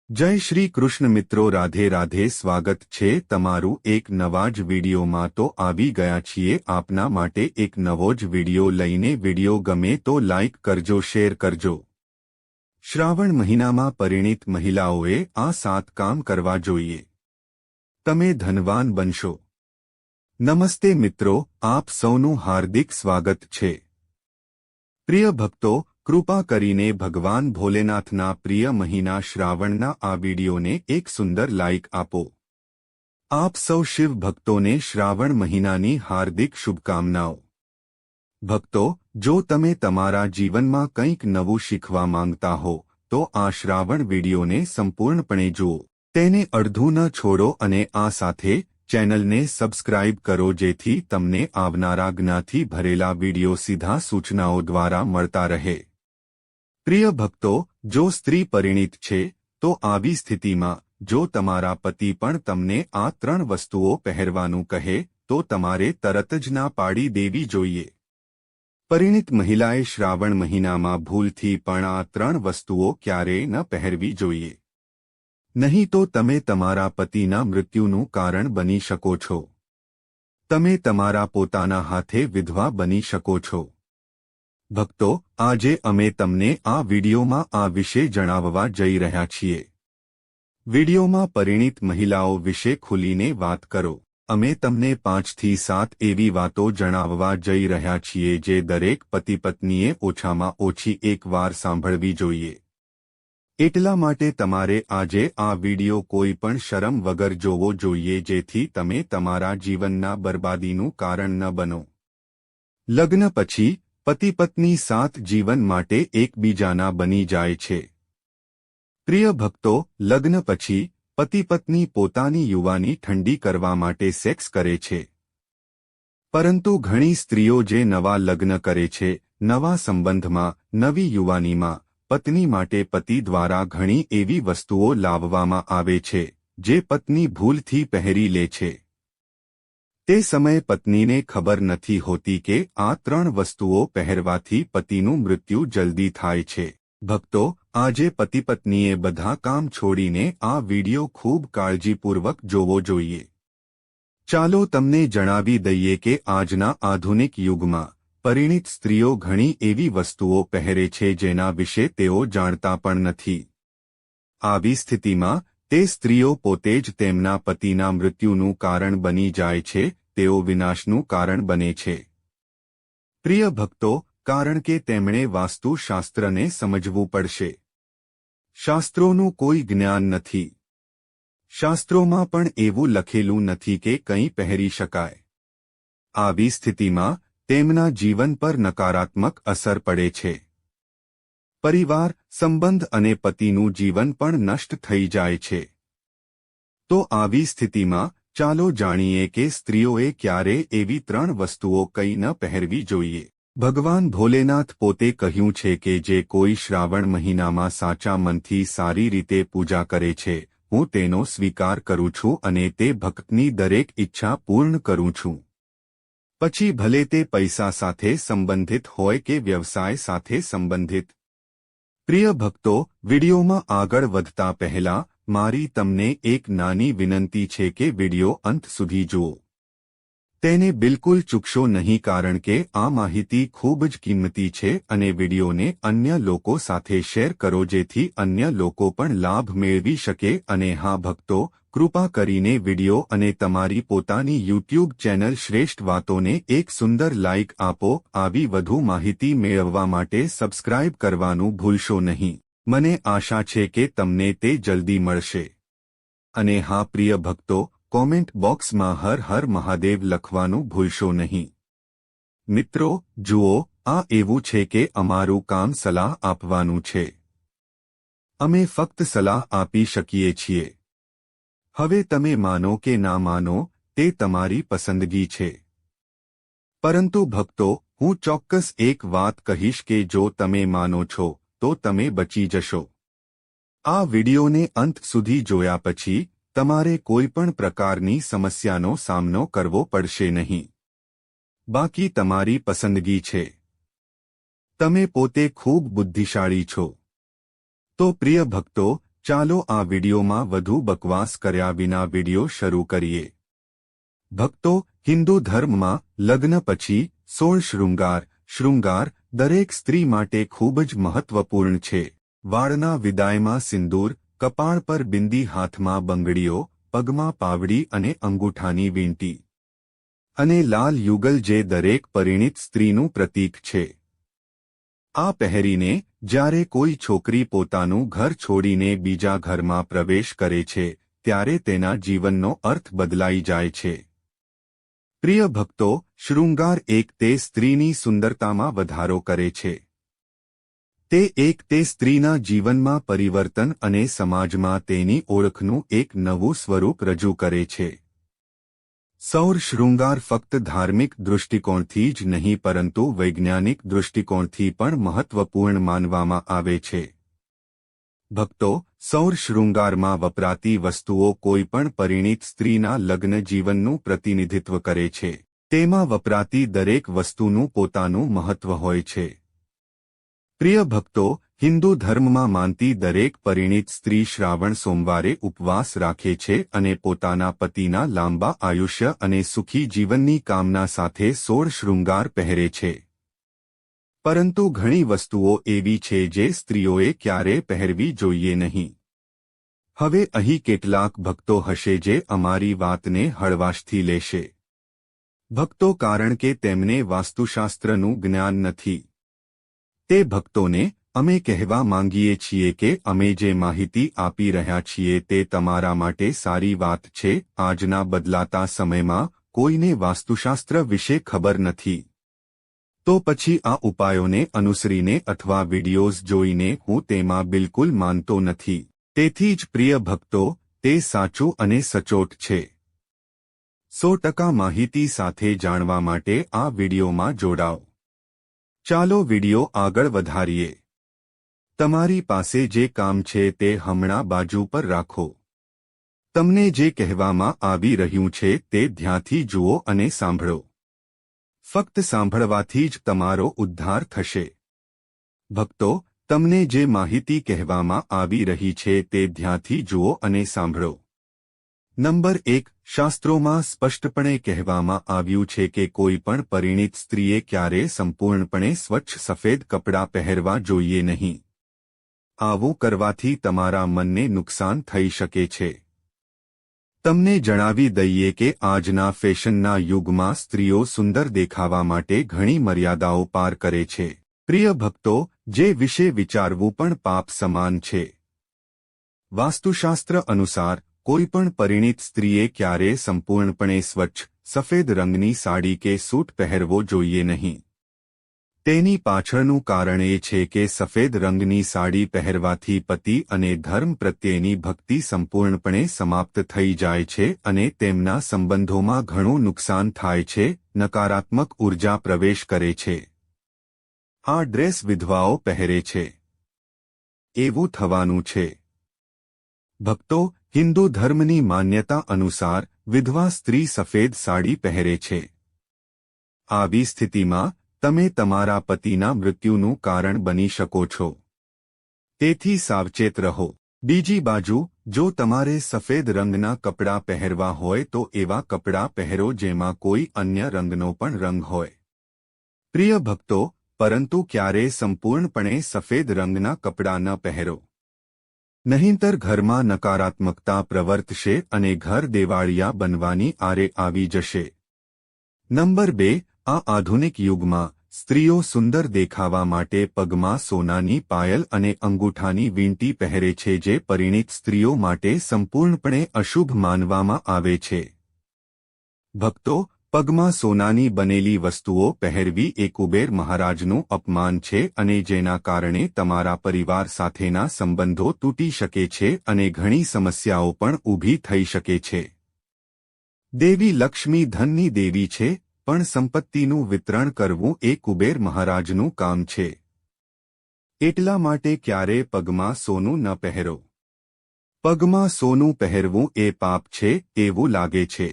જય શ્રી કૃષ્ણ મિત્રો, રાધે રાધે. સ્વાગત છે તમારું એક નવા જ વિડીયોમાં. તો આવી ગયા છીએ આપના માટે એક નવો જ વિડીયો લઈને. વિડીયો ગમે તો લાઇક કરજો, શેર કરજો. શ્રાવણ મહિનામાં પરિણીત મહિલાઓએ આ 7 કામ કરવા જોઈએ. તમે ધનવાન બનશો. નમસ્તે મિત્રો, આપ સૌનું હાર્દિક સ્વાગત છે. પ્રિય ભક્તો, કૃપા કરીને ભગવાન ભોલેનાથના પ્રિય મહિના શ્રાવણના આ વિડીયોને એક સુંદર લાઇક આપો. આપ સૌ શિવ ભક્તોને શ્રાવણ મહિનાની હાર્દિક શુભકામનાઓ. ભક્તો, જો તમે તમારા જીવનમાં કંઈક નવું શીખવા માંગતા હો તો આ શ્રાવણ વિડીયોને સંપૂર્ણપણે જુઓ. તેને અડધું ન છોડો અને આ સાથે ચેનલને સબસ્ક્રાઇબ કરો, જેથી તમને આવનારા જ્ઞાનથી ભરેલા વિડીયો સીધા સૂચનાઓ દ્વારા મળતા રહે. પ્રિય ભક્તો, જો સ્ત્રી પરિણીત છે તો આવી સ્થિતિમાં જો તમારા પતિ પણ તમને આ 3 વસ્તુઓ પહેરવાનું કહે તો તમારે તરત જ ના પાડી દેવી જોઈએ. પરિણીત મહિલાએ શ્રાવણ મહિનામાં ભૂલથી પણ આ 3 વસ્તુઓ ક્યારેય ન પહેરવી જોઈએ. નહીં તો તમે તમારા પતિના મૃત્યુનું કારણ બની શકો છો. તમે તમારા પોતાના હાથે વિધવા બની શકો છો. ભક્તો, આજે અમે તમને આ વિડીયોમાં આ વિશે જણાવવા જઈ રહ્યા છીએ. વિડીયોમાં પરિણીત મહિલાઓ વિશે ખુલીને વાત કરો. અમે તમને 5 થી 7 એવી વાતો જણાવવા જઈ રહ્યા છીએ જે દરેક પતિ પત્નીએ ઓછામાં ઓછી એકવાર સાંભળવી જોઈએ. એટલા માટે તમારે આજે આ વિડીયો કોઈ પણ શરમ વગર જોવો જોઈએ, જેથી તમે તમારા જીવનના બરબાદીનું કારણ ન બનો. લગ્ન પછી પતિ પત્ની સાથ જીવન માટે એકબીજાના બની જાય છે. પ્રિય ભક્તો, લગ્ન પછી પતિ પત્ની પોતાની યુવાની ઠંડી કરવા માટે સેક્સ કરે છે. પરંતુ ઘણી સ્ત્રીઓ જે નવા લગ્ન કરે છે, નવા સંબંધમાં, નવી યુવાનીમાં પત્ની માટે પતિ દ્વારા ઘણી એવી વસ્તુઓ લાવવામાં આવે છે જે પત્ની ભૂલથી પહેરી લે છે. તે સમયે પત્નીને ખબર નથી હોતી કે આ 3 વસ્તુઓ પહેરવાથી પતિનું મૃત્યુ જલ્દી થાય છે. ભક્તો, આજે પતિ પત્નીએ બધા કામ છોડીને આ વિડીયો ખૂબ કાળજીપૂર્વક જોવો જોઈએ. ચાલો તમને જણાવી દઈએ કે આજના આધુનિક યુગમાં પરિણીત સ્ત્રીઓ ઘણી એવી વસ્તુઓ પહેરે છે જેના વિશે તેઓ જાણતા પણ નથી. આવી સ્થિતિમાં તે સ્ત્રીઓ પોતે જ તેમના પતિના મૃત્યુનું કારણ બની જાય છે. તેઓ વિનાશનું કારણ બને છે. પ્રિય ભક્તો, કારણ કે તેમણે વાસ્તુશાસ્ત્રને સમજવું પડશે. શાસ્ત્રોનું કોઈ જ્ઞાન નથી. શાસ્ત્રોમાં પણ એવું લખેલું નથી કે કંઈ પહેરી શકાય. આવી સ્થિતિમાં તેમના જીવન પર નકારાત્મક અસર પડે છે. પરિવાર, સંબંધ અને પતિનું જીવન પણ નષ્ટ થઈ જાય છે. તો આવી સ્થિતિમાં ચાલો જાણીએ કે સ્ત્રીઓએ ક્યારે એવી 3 વસ્તુઓ કંઈ ન પહેરવી જોઈએ. ભગવાન ભોલેનાથ પોતે કહ્યું છે કે જે કોઈ શ્રાવણ મહિનામાં સાચા મનથી સારી રીતે પૂજા કરે છે, હું તેનો સ્વીકાર કરું છું અને તે ભક્તની દરેક ઈચ્છા પૂર્ણ કરું છું. પછી ભલે તે પૈસા સાથે સંબંધિત હોય કે વ્યવસાય સાથે સંબંધિત. પ્રિય ભક્તો, વિડીયોમાં આગળ વધતા પહેલા મારી તમને એક નાની વિનંતી છે કે વિડીયો અંત સુધી જુઓ. તેને બિલકુલ ચૂકશો નહીં, કારણ કે આ માહિતી ખૂબ જ કિંમતી છે અને વિડીયોને અન્ય લોકો સાથે શેર કરો જેથી અન્ય લોકો પણ લાભ મેળવી શકે. અને હા ભક્તો, કૃપા કરીને વિડીયો અને તમારી પોતાની યુટ્યુબ ચેનલ શ્રેષ્ઠ વાતોને એક સુંદર લાઇક આપો. આવી વધુ માહિતી મેળવવા માટે સબસ્ક્રાઇબ કરવાનું ભૂલશો નહીં. મને આશા છે કે તમને તે જલ્દી મળશે. અને હા પ્રિય ભક્તો, કોમેન્ટ બોક્સમાં હર હર મહાદેવ લખવાનું ભૂલશો નહીં. મિત્રો, જુઓ, આ એવું છે કે અમારું કામ સલાહ આપવાનું છે. અમે ફક્ત સલાહ આપી શકીએ છીએ. હવે તમે માનો કે ના માનો તે તમારી પસંદગી છે. પરંતુ ભક્તો, હું ચોક્કસ એક વાત કહીશ કે જો તમે માનો છો તો તમે બચી જશો. આ વિડીયોને અંત સુધી જોયા પછી તમારે કોઈ પણ પ્રકારની સમસ્યાનો સામનો કરવો પડશે નહીં. બાકી તમારી પસંદગી છે. તમે પોતે ખૂબ બુદ્ધિશાળી છો. તો પ્રિય ભક્તો, ચાલો આ વિડીયોમાં વધુ બકવાસ કર્યા વિના વિડીયો શરૂ કરીએ. ભક્તો, હિન્દુ ધર્મમાં લગ્ન પછી 16 શૃંગાર દરેક સ્ત્રી માટે ખૂબ જ મહત્વપૂર્ણ છે. વાળના વિદાયમાં સિંદૂર, કપાળ પર બિંદી, હાથમાં બંગડીઓ, પગમાં પાવડી અને અંગૂઠાની વીંટી અને લાલ યુગલ જે દરેક પરિણીત સ્ત્રીનું પ્રતીક છે. આ પહેરીને જ્યારે કોઈ છોકરી પોતાનું ઘર છોડીને બીજા ઘરમાં પ્રવેશ કરે છે ત્યારે તેના જીવનનો અર્થ બદલાઈ જાય છે. પ્રિય ભક્તો, શૃંગાર એક તે સ્ત્રીની સુંદરતામાં વધારો કરે છે. તે સ્ત્રીના જીવનમાં પરિવર્તન અને સમાજમાં તેની ઓળખનું એક નવું સ્વરૂપ રજૂ કરે છે. સૌર શૃંગાર ફક્ત ધાર્મિક દૃષ્ટિકોણથી જ નહીં પરંતુ વૈજ્ઞાનિક દૃષ્ટિકોણથી પણ મહત્વપૂર્ણ માનવામાં આવે છે. ભક્તો, સૌર શૃંગારમાં વપરાતી વસ્તુઓ કોઈપણ પરિણીત સ્ત્રીના લગ્ન જીવનનું પ્રતિનિધિત્વ કરે છે. તેમાં વપરાતી દરેક વસ્તુનું પોતાનું મહત્વ હોય છે. પ્રિય ભક્તો, હિન્દુ ધર્મમાં માનતી દરેક પરિણીત સ્ત્રી શ્રાવણ સોમવારે ઉપવાસ રાખે છે અને પોતાના પતિના લાંબા આયુષ્ય અને સુખી જીવનની કામના સાથે 16 શૃંગાર પહેરે છે. પરંતુ ઘણી વસ્તુઓ એવી છે જે સ્ત્રીઓએ ક્યારે પહેરવી જોઈએ નહીં. હવે અહીં કેટલાક ભક્તો હશે જે અમારી વાતને હળવાશથી લેશે. ભક્તો, કારણ કે તેમને વાસ્તુશાસ્ત્રનું જ્ઞાન નથી. તે ભક્તોને અમે કહેવા માંગીએ છીએ કે અમે જે માહિતી આપી રહ્યા છીએ તે તમારા માટે સારી વાત છે. આજના બદલાતા સમયમાં કોઈને વાસ્તુશાસ્ત્ર વિશે ખબર નથી. તો પછી આ ઉપાયોને અનુસરીને અથવા વિડિયોઝ જોઈને હું તેમાં બિલકુલ માનતો નથી. તેથી જ પ્રિય ભક્તો, તે સાચું અને સચોટ છે. 100% માહિતી સાથે જાણવા માટે આ વિડીયોમાં જોડાઓ. ચાલો વિડીયો આગળ વધારીએ. તમારી પાસે જે કામ છે તે હમણાં બાજુ પર રાખો. તમને જે કહેવામાં આવી રહ્યું છે તે ધ્યાનથી જુઓ અને સાંભળો. ફક્ત સાંભળવાથી જ તમારો ઉદ્ધાર થશે. ભક્તો, તમને જે માહિતી કહેવામાં આવી રહી છે તે ધ્યાનથી જુઓ અને સાંભળો. નંબર 1, શાસ્ત્રોમાં સ્પષ્ટપણે કહેવામાં આવ્યું છે કે કોઈ પણ પરિણીત સ્ત્રીએ ક્યારેય સંપૂર્ણપણે સ્વચ્છ સફેદ કપડાં પહેરવા જોઈએ નહીં. આવું કરવાથી તમારા મનને નુકસાન થઈ શકે છે. તમને જણાવી દઈએ કે આજના ફેશનના યુગમાં સ્ત્રીઓ સુંદર દેખાવા માટે ઘણી મર્યાદાઓ પાર કરે છે. પ્રિય ભક્તો, જે વિશે વિચારવું પણ પાપ સમાન છે. વાસ્તુશાસ્ત્ર અનુસાર કોઈપણ પરિણીત સ્ત્રીએ ક્યારેય સંપૂર્ણપણે સ્વચ્છ સફેદ રંગની સાડી કે સૂટ પહેરવો જોઈએ નહીં. તેની પાછળનું કારણ એ છે કે સફેદ રંગની સાડી પહેરવાથી પતિ અને ધર્મ પ્રત્યેની ભક્તિ સંપૂર્ણપણે સમાપ્ત થઈ જાય છે અને તેમના સંબંધોમાં ઘણું નુકસાન થાય છે. નકારાત્મક ઉર્જા પ્રવેશ કરે છે. આ ડ્રેસ વિધવાઓ પહેરે છે. એવું થવાનું છે. ભક્તો, હિન્દુ ધર્મની માન્યતા અનુસાર વિધવા સ્ત્રી સફેદ સાડી પહેરે છે. આવી સ્થિતિમાં તમે તમારા પતિના મૃત્યુનું કારણ બની શકો છો. તેથી સાવચેત રહો. બીજી બાજુ, જો તમારે સફેદ રંગના કપડાં પહેરવા હોય તો એવા કપડાં પહેરો જેમાં કોઈ અન્ય રંગનો પણ રંગ હોય. પ્રિય ભક્તો, પરંતુ ક્યારેય સંપૂર્ણપણે સફેદ રંગના કપડાં ન પહેરો. નહીંતર ઘરમાં નકારાત્મકતા પ્રવર્તશે અને ઘર દેવાળિયા બનવાની આરે આવી જશે. નંબર 2, આ આધુનિક યુગમાં સ્ત્રીઓ સુંદર દેખાવા માટે પગમાં સોનાની પાયલ અને અંગૂઠાની વીંટી પહેરે છે જે પરિણીત સ્ત્રીઓ માટે સંપૂર્ણપણે અશુભ માનવામાં આવે છે. ભક્તો, પગમાં સોનાની બનેલી વસ્તુઓ પહેરવી એ કુબેર મહારાજનું અપમાન છે અને જેના કારણે તમારા પરિવાર સાથેના સંબંધો તૂટી શકે છે અને ઘણી સમસ્યાઓ પણ ઊભી થઈ શકે છે. દેવી લક્ષ્મી ધનની દેવી છે, પણ સંપત્તિનું વિતરણ કરવું એ કુબેર મહારાજનું કામ છે. એટલા માટે ક્યારેય પગમાં સોનું ન પહેરો. પગમાં સોનું પહેરવું એ પાપ છે એવું લાગે છે.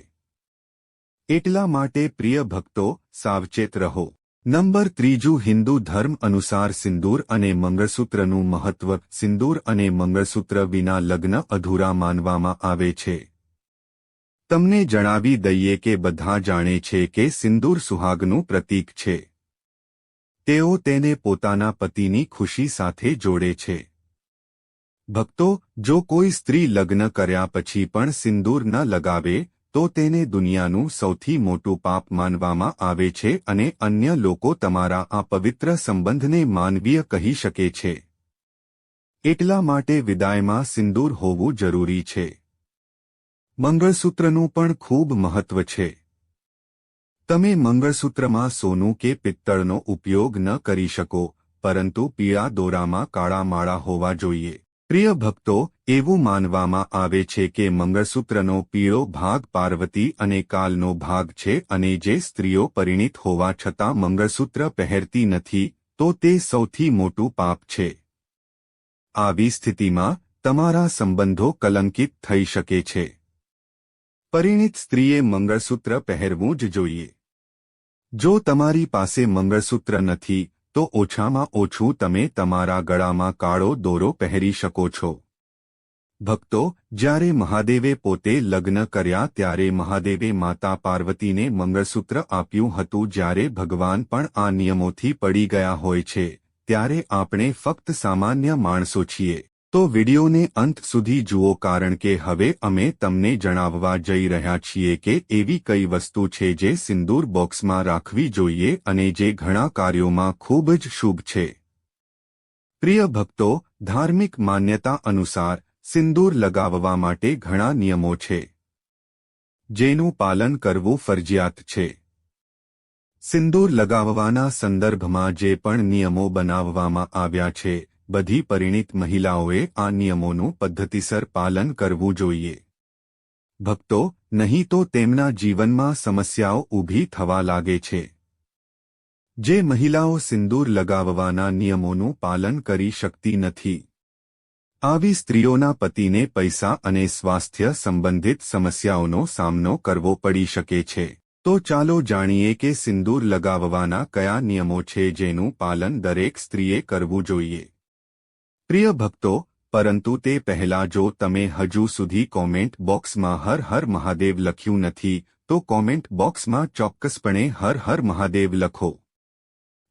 એટલા માટે પ્રિય ભક્તો, સાવચેત રહો. નંબર 3 હિન્દુ ધર્મ અનુસાર સિંદૂર અને મંગળસૂત્રનું મહત્વ. સિંદૂર અને મંગળસૂત્ર વિના લગ્ન અધૂરા માનવામાં આવે છે. તમને જણાવી દઈએ કે બધા જાણે છે કે સિંદૂર સુહાગનું પ્રતીક છે. તેઓ તેને પોતાના પતિની ખુશી સાથે જોડે છે. ભક્તો, જો કોઈ સ્ત્રી લગ્ન કર્યા પછી પણ સિંદૂર ન લગાવે તો તેને દુનિયાનું સૌથી મોટું પાપ માનવામાં આવે છે અને અન્ય લોકો તમારા આ પવિત્ર સંબંધને માનવીય કહી શકે છે. એટલા માટે વિદાયમાં સિંદૂર હોવું જરૂરી છે. મંગળસૂત્રનું પણ ખૂબ મહત્વ છે. તમે મંગળસૂત્રમાં સોનું કે પિત્તળનો ઉપયોગ ન કરી શકો, પરંતુ પીળા દોરામાં કાળા માળા હોવા જોઈએ. પ્રિય ભક્તો, એવું માનવામાં આવે છે કે મંગળસૂત્રનો પીળો ભાગ પાર્વતી અને કાલનો ભાગ છે અને જે સ્ત્રીઓ પરિણીત હોવા છતાં મંગળસૂત્ર પહેરતી નથી તો તે સૌથી મોટું પાપ છે. આવી સ્થિતિમાં તમારા સંબંધો કલંકિત થઈ શકે છે. પરિણીત સ્ત્રીએ મંગળસૂત્ર પહેરવું જ જોઈએ. જો તમારી પાસે મંગળસૂત્ર નથી તો ઓછામાં ઓછું તમે તમારા ગળામાં કાળો દોરો પહેરી શકો છો. ભક્તો, જ્યારે મહાદેવે પોતે લગ્ન કર્યા ત્યારે મહાદેવે માતા પાર્વતીને મંગળસૂત્ર આપ્યું હતું. જ્યારે ભગવાન પણ આ નિયમોથી પડી ગયા હોય છે ત્યારે આપણે ફક્ત સામાન્ય માણસો છીએ. તો વિડિયોને અંત સુધી જુઓ, કારણ કે હવે અમે તમને જણાવવા જઈ રહ્યા છીએ કે એવી કઈ વસ્તુ છે જે સિંદૂર બોક્સમાં રાખવી જોઈએ અને જે ઘણા કાર્યોમાં ખૂબ જ શુભ છે. પ્રિય ભક્તો, ધાર્મિક માન્યતા અનુસાર સિંદૂર લગાવવા માટે ઘણા નિયમો છે જેનું પાલન કરવું ફરજિયાત છે. સિંદૂર લગાવવાના સંદર્ભમાં જે પણ નિયમો બનાવવામાં આવ્યા છે, બધી પરિણીત મહિલાઓએ આ નિયમોનું પદ્ધતિસર પાલન કરવું જોઈએ. ભક્તો, નહીં તો તેમના જીવનમાં સમસ્યાઓ ઊભી થવા લાગે છે. જે મહિલાઓ સિંદૂર લગાવવાના નિયમોનું પાલન કરી શકતી નથી, આવી સ્ત્રીઓના પતિને પૈસા અને સ્વાસ્થ્ય સંબંધિત સમસ્યાઓનો સામનો કરવો પડી શકે છે. તો ચાલો જાણીએ કે સિંદૂર લગાવવાના કયા નિયમો છે જેનું પાલન દરેક સ્ત્રીએ કરવું જોઈએ. પ્રિય ભક્તો, પરંતુ તે પહેલાં જો તમે હજુ સુધી કોમેન્ટ બોક્સમાં હર હર મહાદેવ લખ્યું નથી તો કોમેન્ટ બોક્સમાં ચોક્કસપણે હર હર મહાદેવ લખો.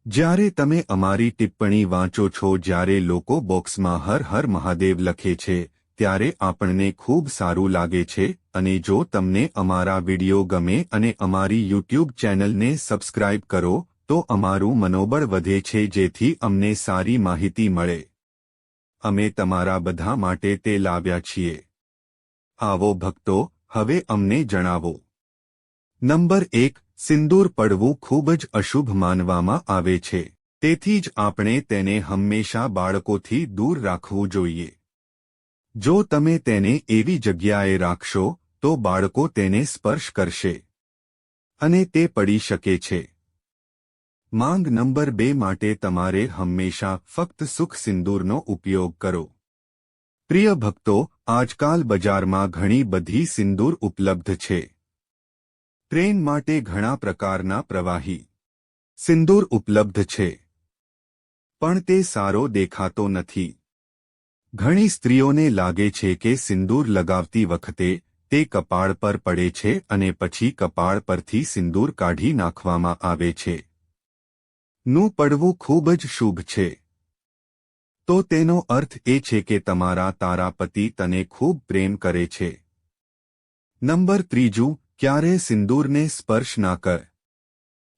જ્યારે તમે અમારી ટિપ્પણી વાંચો છો, જ્યારે લોકો બોક્સમાં હર હર મહાદેવ લખે છે ત્યારે આપણને ખૂબ સારું લાગે છે અને જો તમને અમારા વિડિયો ગમે અને અમારી યુટ્યુબ ચેનલને સબસ્ક્રાઇબ કરો તો અમારું મનોબળ વધે છે, જેથી અમને સારી માહિતી મળે. અમે તમારા બધા માટે તે લાવ્યા છીએ. આવો ભક્તો, હવે અમને જણાવો. નંબર 1, સિંદૂર પડવું ખૂબ જ અશુભ માનવામાં આવે છે. તેથી જ આપણે તેને હંમેશા બાળકોથી દૂર રાખવું જોઈએ. જો તમે તેને એવી જગ્યાએ રાખશો તો બાળકો તેને સ્પર્શ કરશે અને તે પડી શકે છે. માંગ નંબર 2 માટે તમારે હંમેશા ફક્ત સુખ સિંદૂરનો ઉપયોગ કરો. પ્રિય ભક્તો, આજકાલ બજારમાં ઘણી બધી સિંદૂર ઉપલબ્ધ છે. ટ્રેન માટે ઘણા પ્રકારના પ્રવાહી સિંદૂર ઉપલબ્ધ છે, પણ તે સારો દેખાતો નથી. ઘણી સ્ત્રીઓને લાગે છે કે સિંદૂર લગાવતી વખતે તે કપાળ પર પડે છે અને પછી કપાળ પરથી સિંદૂર કાઢી નાખવામાં આવે છે. નું પડવું ખૂબ જ શુભ છે. તો તેનો અર્થ એ છે કે તારા પતિ તને ખૂબ પ્રેમ કરે છે. નંબર 3, ક્યારે સિંદૂરને સ્પર્શ ના કર.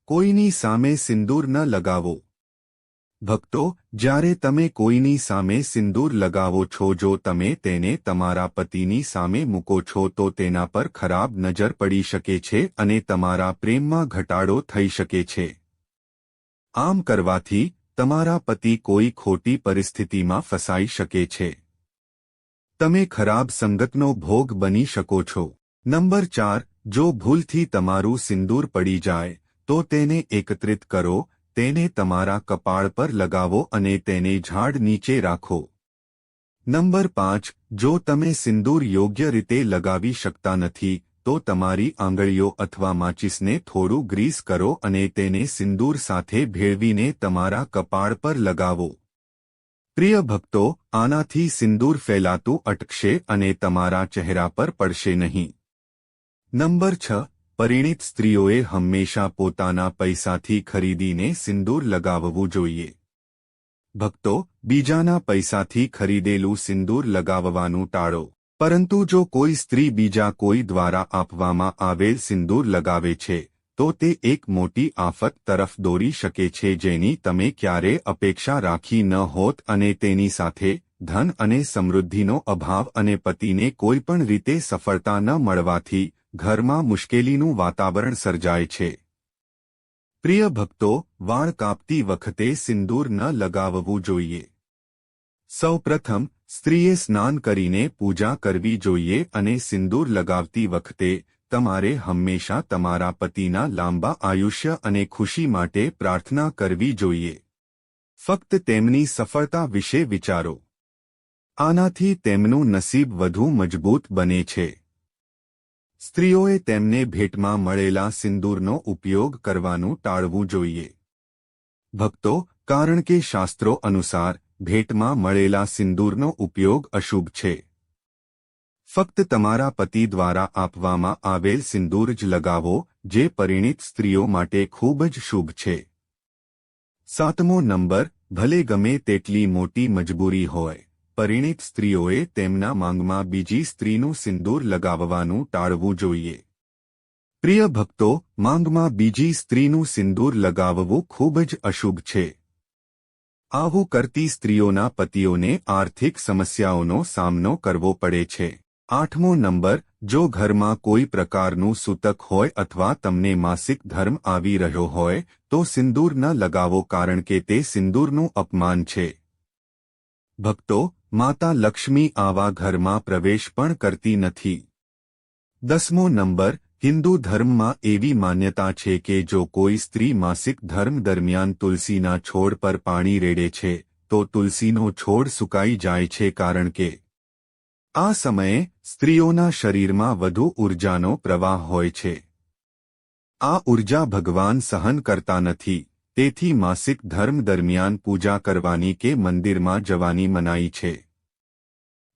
કોઈની સામે સિંદૂર ન લગાવો. ભક્તો, જ્યારે તમે કોઈની સામે સિંદૂર લગાવો છો, જો તમે તેને તમારા પતિની સામે મૂકો છો તો તેના પર ખરાબ નજર પડી શકે છે અને તમારા પ્રેમમાં ઘટાડો થઈ શકે છે. આમ કરવાથી તમારા પતિ કોઈ ખોટી પરિસ્થિતિમાં ફસાઈ શકે છે. તમે ખરાબ સંગતનો ભોગ બની શકો છો. નંબર 4, જો ભૂલથી તમારું સિંદૂર પડી જાય તો તેને એકત્રિત કરો, તેને તમારા કપાળ પર લગાવો અને તેને ઝાડ નીચે રાખો. નંબર 5, જો તમે સિંદૂર યોગ્ય રીતે લગાવી શકતા નથી તો તમારી આંગળીઓ અથવા માચિસને થોડું ગ્રીસ કરો અને તેને સિંદૂર સાથે ભેળવીને તમારા કપાળ પર લગાવો. પ્રિય ભક્તો, આનાથી સિંદૂર ફેલાતું અટકશે અને તમારા ચહેરા પર પડશે નહીં. નંબર 6. પરિણીત સ્ત્રીઓએ હંમેશા પોતાના પૈસાથી ખરીદીને સિંદૂર લગાવવું જોઈએ. ભક્તો, બીજાના પૈસાથી ખરીદેલું સિંદૂર લગાવવાનું ટાળો. પરંતુ જો કોઈ સ્ત્રી બીજા કોઈ દ્વારા આપવામાં આવેલ સિંદૂર લગાવે છે, તો તે એક મોટી આફત તરફ દોરી શકે છે જેની તમે ક્યારે અપેક્ષા રાખી ન હોત અને તેની સાથે ધન અને સમૃદ્ધિનો અભાવ અને પતિને કોઈપણ રીતે સફળતા ન મળવાથી ઘરમાં મુશ્કેલીનું વાતાવરણ સર્જાય છે. પ્રિય ભક્તો, વાળ કાપતી વખતે સિંદૂર ન લગાવવું જોઈએ. સૌપ્રથમ સ્ત્રીએ સ્નાન કરીને પૂજા કરવી જોઈએ અને સિંદૂર લગાવતી વખતે તમારે હંમેશા તમારા પતિના લાંબા આયુષ્ય અને ખુશી માટે પ્રાર્થના કરવી જોઈએ. ફક્ત તેમની સફળતા વિશે વિચારો. આનાથી તેમનું નસીબ વધુ મજબૂત બને છે. સ્ત્રીઓએ તેમને ભેટમાં મળેલા સિંદૂરનો ઉપયોગ કરવાનું ટાળવું જોઈએ. ભક્તો, કારણ કે શાસ્ત્રો અનુસાર ભેટમાં મળેલા સિંદૂરનો ઉપયોગ અશુભ છે. ફક્ત તમારા પતિ દ્વારા આપવામાં આવેલ સિંદૂર જ લગાવો, જે પરિણીત સ્ત્રીઓ માટે ખૂબ જ શુભ છે. 7મો નંબર. ભલે ગમે તેટલી મોટી મજબૂરી હોય, પરિણીત સ્ત્રીઓએ તેમના માંગમાં બીજી સ્ત્રીનું સિંદૂર લગાવવાનું ટાળવું જોઈએ. પ્રિય ભક્તો, માંગમાં બીજી સ્ત્રીનું સિંદૂર લગાવવું ખૂબ જ અશુભ છે. આવું કરતી સ્ત્રીઓના પતિઓને આર્થિક સમસ્યાઓનો સામનો કરવો પડે છે. 8મો નંબર. જો ઘરમાં કોઈ પ્રકારનું સૂતક હોય અથવા તમને માસિક ધર્મ આવી રહ્યો હોય, તો સિંદૂર ન લગાવો કારણ કે તે સિંદૂરનું અપમાન છે. ભક્તો, માતા લક્ષ્મી આવા ઘરમાં પ્રવેશ પણ કરતી નથી. 10મો નંબર. હિન્દુ ધર્મમાં એવી માન્યતા છે કે જો કોઈ સ્ત્રી માસિક ધર્મ દરમિયાન તુલસીના છોડ પર પાણી રેડે છે, તો તુલસીનો છોડ સુકાઈ જાય છે કારણ કે આ સમયે સ્ત્રીઓના શરીરમાં વધુ ઊર્જાનો પ્રવાહ હોય છે. આ ઊર્જા ભગવાન સહન કરતા નથી, તેથી માસિક ધર્મ દરમિયાન પૂજા કરવાની કે મંદિરમાં જવાની મનાઈ છે.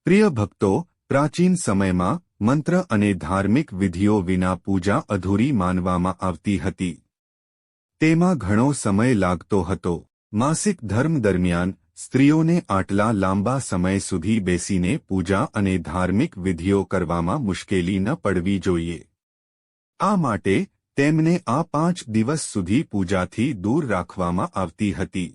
પ્રિય ભક્તો, પ્રાચીન સમયમાં મંત્ર અને ધાર્મિક વિધિઓ વિના પૂજા અધૂરી માનવામાં આવતી હતી. તેમાં ઘણો સમય લાગતો હતો. માસિક ધર્મ દરમિયાન સ્ત્રીઓને આટલા લાંબા સમય સુધી બેસીને પૂજા અને ધાર્મિક વિધિઓ કરવામાં મુશ્કેલી ન પડવી જોઈએ. આ માટે તેમને આ 5 દિવસ સુધી પૂજાથી દૂર રાખવામાં આવતી હતી.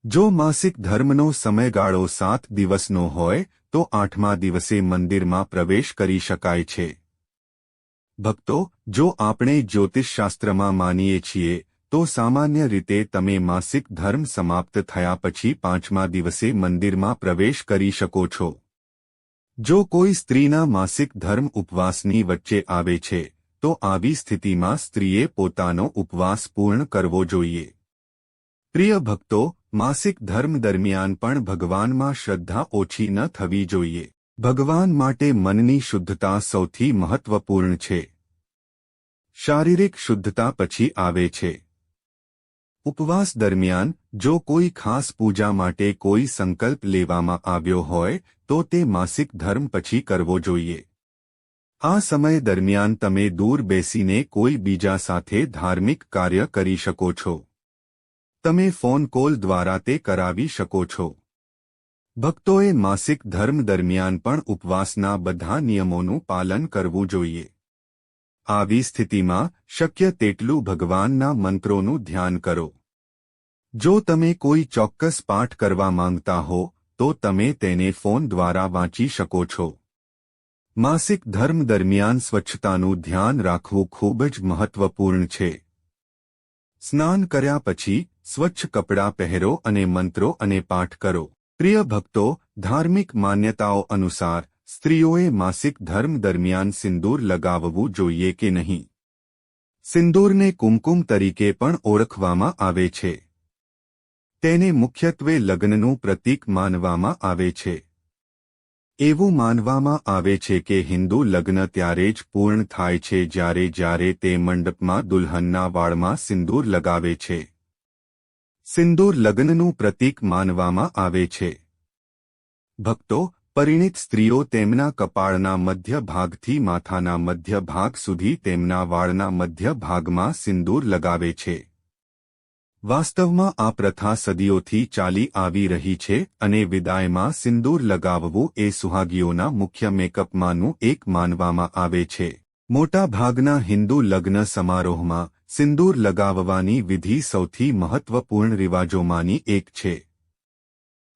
જો માસિક ધર્મનો સમયગાળો 7 દિવસનો હોય, તો 8મા દિવસે મંદિરમાં પ્રવેશ કરી શકાય છે. ભક્તો, જો આપણે જ્યોતિષશાસ્ત્રમાં માનીએ છીએ, તો સામાન્ય રીતે તમે માસિક ધર્મ સમાપ્ત થયા પછી 5મા દિવસે મંદિરમાં પ્રવેશ કરી શકો છો. જો કોઈ સ્ત્રીના માસિક ધર્મ ઉપવાસની વચ્ચે આવે છે, તો આવી સ્થિતિમાં સ્ત્રીએ પોતાનો ઉપવાસ પૂર્ણ કરવો જોઈએ. પ્રિય ભક્તો, માસિક ધર્મ દરમિયાન પણ ભગવાનમાં શ્રદ્ધા ઓછી ન થવી જોઈએ. ભગવાન માટે મનની શુદ્ધતા સૌથી મહત્વપૂર્ણ છે. શારીરિક શુદ્ધતા પછી આવે છે. ઉપવાસ દરમિયાન જો કોઈ ખાસ પૂજા માટે કોઈ સંકલ્પ લેવામાં આવ્યો હોય, તો તે માસિક ધર્મ પછી કરવો જોઈએ. આ સમય દરમિયાન તમે દૂર બેસીને કોઈ બીજા સાથે ધાર્મિક કાર્ય કરી શકો છો. તમે ફોન કોલ દ્વારા તે કરાવી શકો છો. ભક્તોએ માસિક ધર્મ દરમિયાન પણ ઉપવાસના બધા નિયમોનું પાલન કરવું જોઈએ. આવી સ્થિતિમાં શક્ય તેટલું ભગવાનના મંત્રોનું ધ્યાન કરો. જો તમે કોઈ ચોક્કસ પાઠ કરવા માંગતા હો, તો તમે તેને ફોન દ્વારા વાંચી શકો છો. માસિક ધર્મ દરમિયાન સ્વચ્છતાનું ધ્યાન રાખવું ખૂબ જ મહત્વપૂર્ણ છે. સ્નાન કર્યા પછી સ્વચ્છ કપડાં પહેરો અને મંત્રો અને પાઠ કરો. પ્રિય ભક્તો, ધાર્મિક માન્યતાઓ અનુસાર સ્ત્રીઓએ માસિક ધર્મ દરમિયાન સિંદૂર લગાવવું જોઈએ કે નહીં. સિંદૂરને કુમકુમ તરીકે પણ ઓળખવામાં આવે છે. તેને મુખ્યત્વે લગ્નનું પ્રતીક માનવામાં આવે છે. એવું માનવામાં આવે છે કે હિન્દુ લગ્ન ત્યારે જ પૂર્ણ થાય છે જ્યારે તે મંડપમાં દુલ્હનના વાળમાં સિંદૂર લગાવે છે. સિંદૂર લગ્નનું પ્રતીક માનવામાં આવે છે. ભક્તો, પરિણીત સ્ત્રીઓ તેમના કપાળના મધ્ય ભાગથી માથાના મધ્ય ભાગ સુધી તેમના વાળના મધ્ય ભાગમાં સિંદૂર લગાવે છે. વાસ્તવમાં આ પ્રથા સદીઓથી ચાલી આવી રહી છે અને વિદાયમાં સિંદૂર લગાવવું એ સુહાગીઓના મુખ્ય મેકઅપમાંનું એક માનવામાં આવે છે. મોટા ભાગના હિન્દુ લગ્ન સમારોહમાં સિંદૂર લગાવવાની વિધિ સૌથી મહત્વપૂર્ણ રિવાજોમાંની એક છે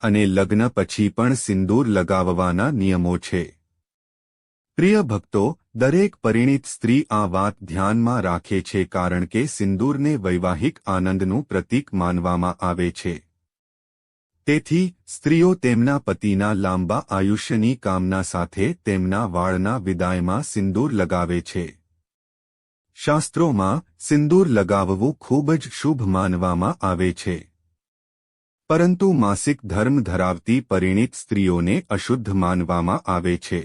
અને લગ્ન પછી પણ સિંદૂર લગાવવાના નિયમો છે. પ્રિય ભક્તો, દરેક પરિણીત સ્ત્રી આ વાત ધ્યાનમાં રાખે છે કારણ કે સિંદૂરને વૈવાહિક આનંદનું પ્રતીક માનવામાં આવે છે. તેથી સ્ત્રીઓ તેમના પતિના લાંબા આયુષ્યની કામના સાથે તેમના વાળના વિદાયમાં સિંદૂર લગાવે છે. શાસ્ત્રોમાં સિંદૂર લગાવવું ખૂબ જ શુભ માનવામાં આવે છે. પરંતુ માસિક ધર્મ ધરાવતી પરિણીત સ્ત્રીઓને અશુદ્ધ માનવામાં આવે છે.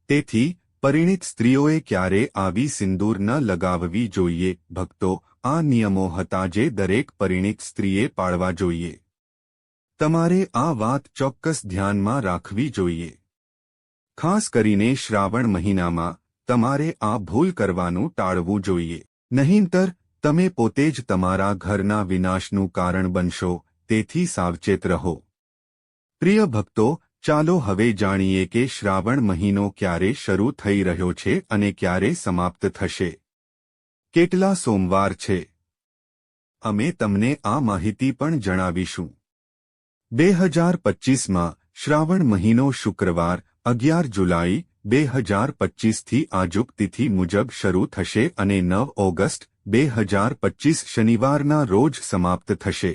તેથી પરિણીત સ્ત્રીઓએ ક્યારે આવી સિંદૂર ન લગાવવી જોઈએ. ભક્તો, આ નિયમો હતા જે દરેક પરિણીત સ્ત્રીએ પાળવા જોઈએ. તમારે આ વાત ચોક્કસ ધ્યાનમાં રાખવી જોઈએ. ખાસ કરીને શ્રાવણ મહિનામાં તમારે આ ભૂલ કરવાનું ટાળવું જોઈએ. નહીંતર તમે પોતે જ તમારા ઘરના વિનાશનું કારણ બનશો. તેથી સાવચેત રહો. પ્રિય ભક્તો, ચાલો હવે જાણીએ કે શ્રાવણ મહિનો ક્યારે શરૂ થઈ રહ્યો છે અને ક્યારે સમાપ્ત થશે. કેટલા સોમવાર છે? અમે તમને આ માહિતી પણ જણાવીશું. 2025માં શ્રાવણ મહિનો શુક્રવાર 11 જુલાઈ 2025થી આજુક તિથિ મુજબ શરૂ થશે અને 9 ઓગસ્ટ 2025 શનિવારના રોજ સમાપ્ત થશે.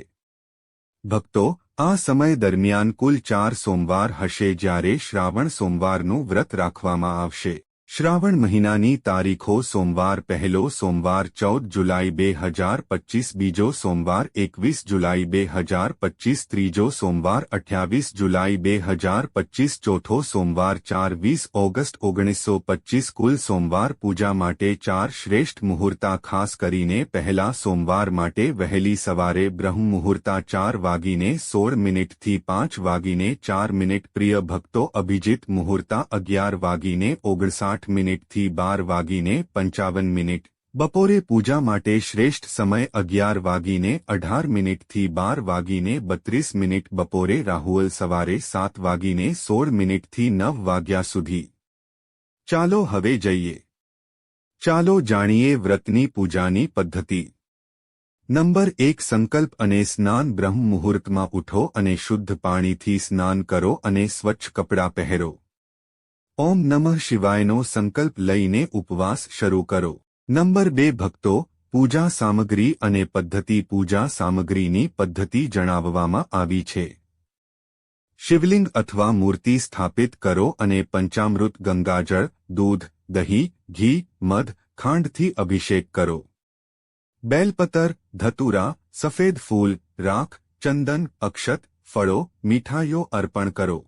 ભક્તો, આ સમય દરમિયાન કુલ 4 સોમવાર હશે જ્યારે શ્રાવણ સોમવારનું વ્રત રાખવામાં આવશે. શ્રાવણ મહિનાની તારીખો: સોમવાર: પહેલો સોમવાર 14 જુલાઈ 2025, બીજો સોમવાર 21 જુલાઈ 2025, ત્રીજો સોમવાર 28 જુલાઈ 2025, ચોથો સોમવાર 20 ઓગસ્ટ 1925. કુલ સોમવાર પૂજા માટે 4 શ્રેષ્ઠ મુહૂર્તા. ખાસ કરીને પહેલા સોમવાર માટે વહેલી સવારે બ્રહ્મ મુહૂર્તા 4:16 થી 5:04. પ્રિય ભક્તો, અભિજીત મુહૂર્તા 11:59 થી 12:55. બપોરે પૂજા માટે શ્રેષ્ઠ સમય 11:18 થી 12:32. બપોરે રાહુલ સવારે 7:16 થી 9 વાગ્યા સુધી. ચાલો હવે જઈએ. ચાલો જાણીએ વ્રતની પૂજાની પદ્ધતિ. નંબર 1. સંકલ્પ અને સ્નાન. બ્રહ્મ મુહૂર્તમાં ઉઠો અને શુદ્ધ પાણીથી સ્નાન કરો અને સ્વચ્છ કપડાં પહેરો. ઓમ નમઃ શિવાયનો સંકલ્પ લઈને ઉપવાસ શરૂ કરો. નંબર 2. ભક્તો, પૂજા સામગ્રી અને પદ્ધતિ. પૂજા સામગ્રીની પદ્ધતિ જણાવવામાં આવી છે. શિવલિંગ અથવા મૂર્તિ સ્થાપિત કરો અને પંચામૃત, ગંગાજળ, દૂધ, દહીં, ઘી, મધ, ખાંડથી અભિષેક કરો. બેલપત્ર, ધતુરા, સફેદ ફૂલ, રાખ, ચંદન, અક્ષત, ફળો, મીઠાઈઓ અર્પણ કરો.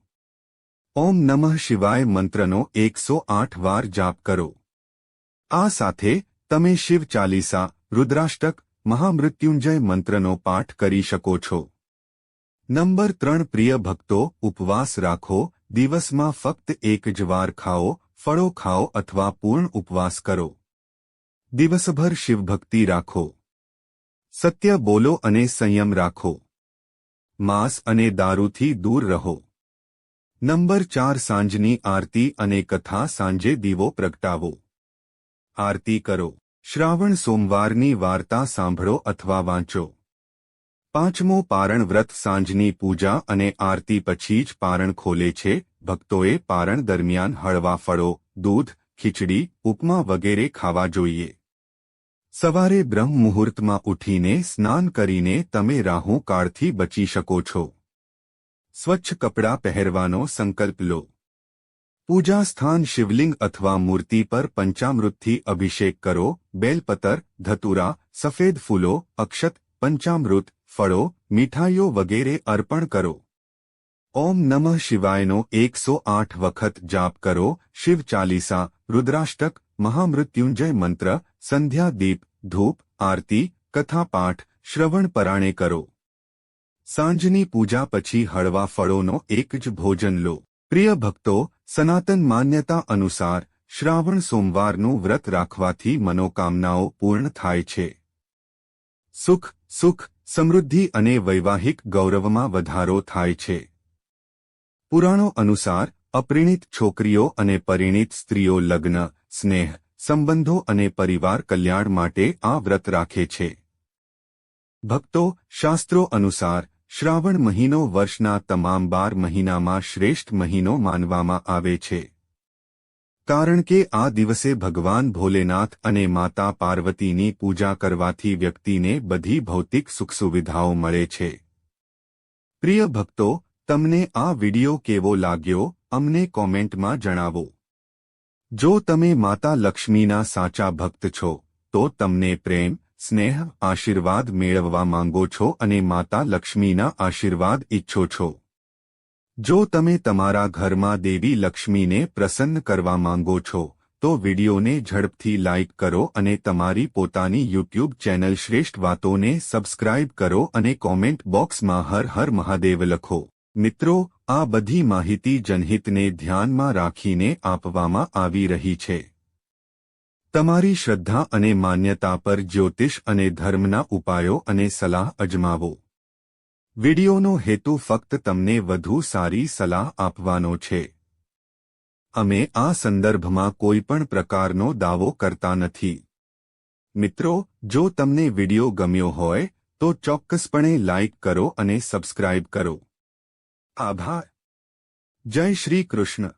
ઓમ નમઃ શિવાય મંત્રનો 108 વાર જાપ કરો. આ સાથે તમે શિવ ચાલીસા, રુદ્રાષ્ટક, મહામૃત્યુંજય મંત્રનો પાઠ કરી શકો છો. નંબર 3. પ્રિય ભક્તો, ઉપવાસ રાખો. દિવસમાં ફક્ત એક જ વાર ખાઓ, ફળો ખાઓ અથવા પૂર્ણ ઉપવાસ કરો. દિવસભર શિવભક્તિ રાખો. સત્ય બોલો અને સંયમ રાખો. માંસ અને દારૂથી દૂર રહો. નંબર 4. સાંજની આરતી અને કથા. સાંજે દીવો પ્રગટાવો. આરતી કરો. શ્રાવણ સોમવારની વાર્તા સાંભળો અથવા વાંચો. 5મો પારણ વ્રત. સાંજની પૂજા અને આરતી પછી જ પારણ ખોલે છે. ભક્તોએ પારણ દરમિયાન હળવા ફળો, દૂધ, ખીચડી, ઉપમા વગેરે ખાવા જોઈએ. સવારે બ્રહ્મ મુહૂર્તમાં ઉઠીને સ્નાન કરીને તમે રાહુ કાળથી બચી શકો છો. સ્વચ્છ કપડાં પહેરવાનો સંકલ્પ લો. પૂજા સ્થાન શિવલિંગ અથવા મૂર્તિ પર પંચામૃતથી અભિષેક કરો. બેલપત્ર, ધતુરા, સફેદ ફૂલો, અક્ષત, પંચામૃત, ફળો, મીઠાઈઓ વગેરે અર્પણ કરો. ઓમ નમઃ શિવાયનો 108 વખત જાપ કરો. શિવ ચાલીસા, રુદ્રાષ્ટક, મહામૃત્યુંજય મંત્ર, સંધ્યા દીપ, ધૂપ, આરતી, કથા પાઠ, શ્રવણ પરાણે કરો. સાંજની પૂજા પછી હળવા ફળોનો એક જ ભોજન લો. પ્રિય ભક્તો, સનાતન માન્યતા અનુસાર શ્રાવણ સોમવારનું વ્રત રાખવાથી મનોકામનાઓ પૂર્ણ થાય છે. સુખ, સમૃદ્ધિ અને વૈવાહિક ગૌરવમાં વધારો થાય છે. પુરાણો અનુસાર અપરિણિત છોકરીઓ અને પરિણીત સ્ત્રીઓ લગ્ન, સ્નેહ, સંબંધો અને પરિવાર કલ્યાણ માટે આ વ્રત રાખે છે. ભક્તો, શાસ્ત્રો અનુસાર શ્રાવણ મહિનો વર્ષના તમામ 12 મહિનામાં શ્રેષ્ઠ મહિનો માનવામાં આવે છે. કારણ કે આ દિવસે ભગવાન ભોલેનાથ અને માતા પાર્વતીની પૂજા કરવાથી વ્યક્તિને બધી ભૌતિક સુખસુવિધાઓ મળે છે. પ્રિય ભક્તો, તમને આ વિડિયો કેવો લાગ્યો અમને કોમેન્ટમાં જણાવો. જો તમે માતા લક્ષ્મીના સાચા ભક્ત છો તો તમને પ્રેમ, સ્નેહ, આશીર્વાદ મેળવવા માંગો છો અને માતા લક્ષ્મીના આશીર્વાદ ઈચ્છો છો. જો તમે તમારા ઘરમાં દેવી લક્ષ્મીને પ્રસન્ન કરવા માંગો છો તો વિડિયોને ઝડપથી લાઇક કરો અને તમારી પોતાની યુટ્યુબ ચેનલ શ્રેષ્ઠ વાતોને સબસ્ક્રાઇબ કરો અને કોમેન્ટ બોક્સમાં હર હર મહાદેવ લખો. મિત્રો, આ બધી માહિતી જનહિતને ધ્યાનમાં રાખીને આપવામાં આવી રહી છે. તમારી શ્રદ્ધા અને માન્યતા પર જ્યોતિષ અને ધર્મના ઉપાયો અને સલાહ અજમાવો. વિડિયોનો હેતુ ફક્ત તમને વધુ સારી સલાહ આપવાનો છે. અમે આ સંદર્ભમાં કોઈપણ પ્રકારનો દાવો કરતા નથી. મિત્રો, જો તમને વિડિયો ગમ્યો હોય તો ચોક્કસપણે લાઇક કરો અને સબસ્ક્રાઇબ કરો. આભાર. જય શ્રી કૃષ્ણ.